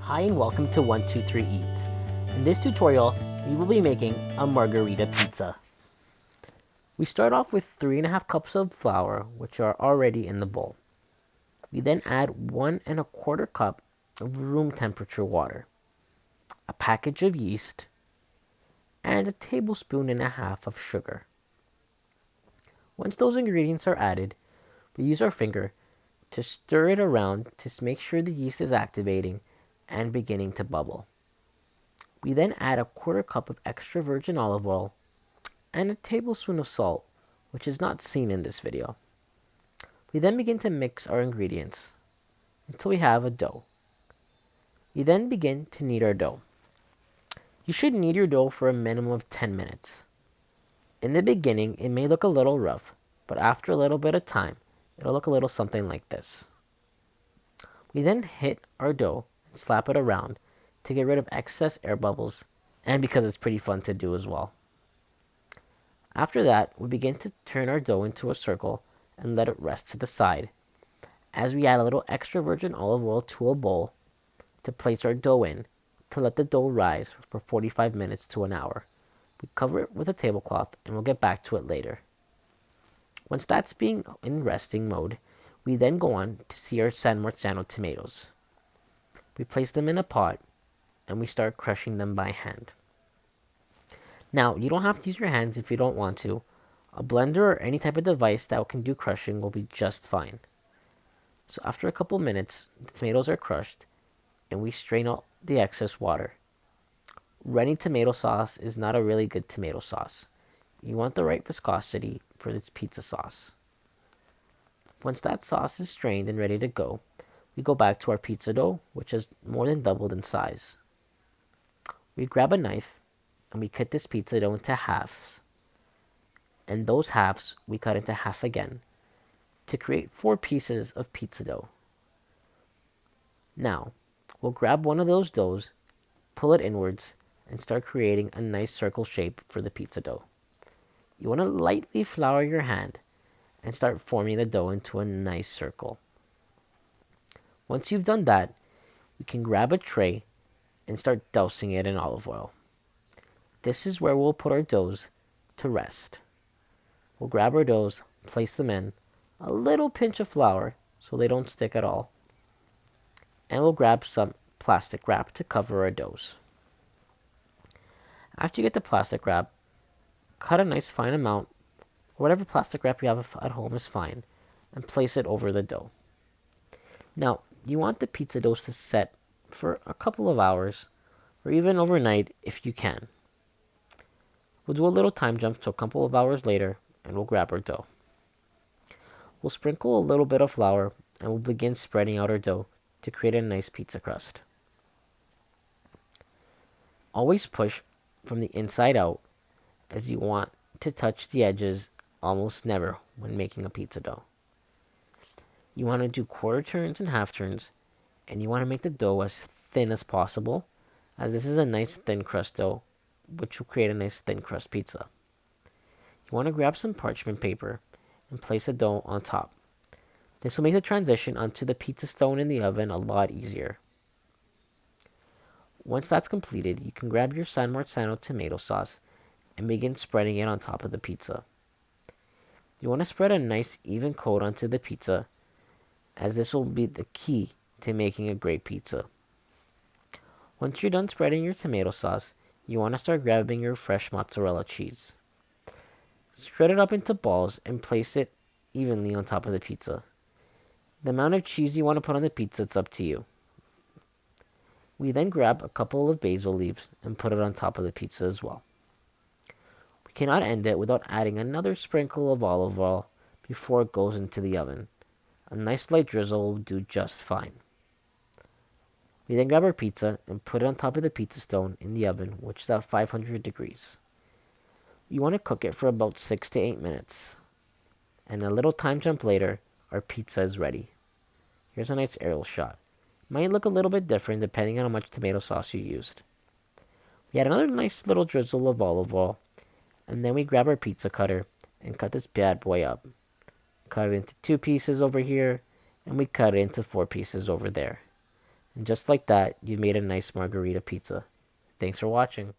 Hi and welcome to 123 Eats. In this tutorial, we will be making a margherita pizza. We start off with 3.5 cups of flour, which are already in the bowl. We then add 1.25 cup of room temperature water, a package of yeast, and a tablespoon and a half of sugar. Once those ingredients are added, we use our finger to stir it around to make sure the yeast is activating and beginning to bubble. We then add a 1/4 cup of extra virgin olive oil and a tablespoon of salt, which is not seen in this video. We then begin to mix our ingredients until we have a dough. We then begin to knead our dough. You should knead your dough for a minimum of 10 minutes. In the beginning, it may look a little rough, but after a little bit of time, it'll look a little something like this. We then hit our dough and slap it around to get rid of excess air bubbles, and because it's pretty fun to do as well. After that, we begin to turn our dough into a circle and let it rest to the side, as we add a little extra virgin olive oil to a bowl to place our dough in to let the dough rise for 45 minutes to an hour. We cover it with a tablecloth and we'll get back to it later. Once that's being in resting mode, we then go on to see our San Marzano tomatoes. We place them in a pot and we start crushing them by hand. Now, you don't have to use your hands if you don't want to. A blender or any type of device that can do crushing will be just fine. So after a couple minutes, the tomatoes are crushed and we strain out the excess water. Runny tomato sauce is not a really good tomato sauce. You want the right viscosity for this pizza sauce. Once that sauce is strained and ready to go, we go back to our pizza dough, which has more than doubled in size. We grab a knife and we cut this pizza dough into halves. And those halves we cut into half again to create 4 pieces of pizza dough. Now, we'll grab one of those doughs, pull it inwards, and start creating a nice circle shape for the pizza dough. You want to lightly flour your hand and start forming the dough into a nice circle. Once you've done that, we can grab a tray and start dousing it in olive oil. This is where we'll put our doughs to rest. We'll grab our doughs, place them in, a little pinch of flour so they don't stick at all, and we'll grab some plastic wrap to cover our doughs. After you get the plastic wrap, cut a nice fine amount, whatever plastic wrap you have at home is fine, and place it over the dough. Now, you want the pizza dough to set for a couple of hours, or even overnight if you can. We'll do a little time jump to a couple of hours later, and we'll grab our dough. We'll sprinkle a little bit of flour, and we'll begin spreading out our dough to create a nice pizza crust. Always push from the inside out, as you want to touch the edges almost never when making a pizza dough. You want to do quarter turns and half turns, and you want to make the dough as thin as possible, as this is a nice thin crust dough, which will create a nice thin crust pizza. You want to grab some parchment paper and place the dough on top. This will make the transition onto the pizza stone in the oven a lot easier. Once that's completed, you can grab your San Marzano tomato sauce and begin spreading it on top of the pizza. You want to spread a nice even coat onto the pizza, as this will be the key to making a great pizza. Once you're done spreading your tomato sauce, you want to start grabbing your fresh mozzarella cheese. Shred it up into balls and place it evenly on top of the pizza. The amount of cheese you want to put on the pizza, it's up to you. We then grab a couple of basil leaves and put it on top of the pizza as well. We cannot end it without adding another sprinkle of olive oil before it goes into the oven. A nice light drizzle will do just fine. We then grab our pizza and put it on top of the pizza stone in the oven, which is at 500 degrees. You want to cook it for about 6 to 8 minutes. And a little time jump later, our pizza is ready. Here's a nice aerial shot. Might look a little bit different depending on how much tomato sauce you used. We add another nice little drizzle of olive oil, and then we grab our pizza cutter and cut this bad boy up. Cut it into 2 pieces over here, and we cut it into 4 pieces over there. And just like that, you made a nice margarita pizza. Thanks for watching.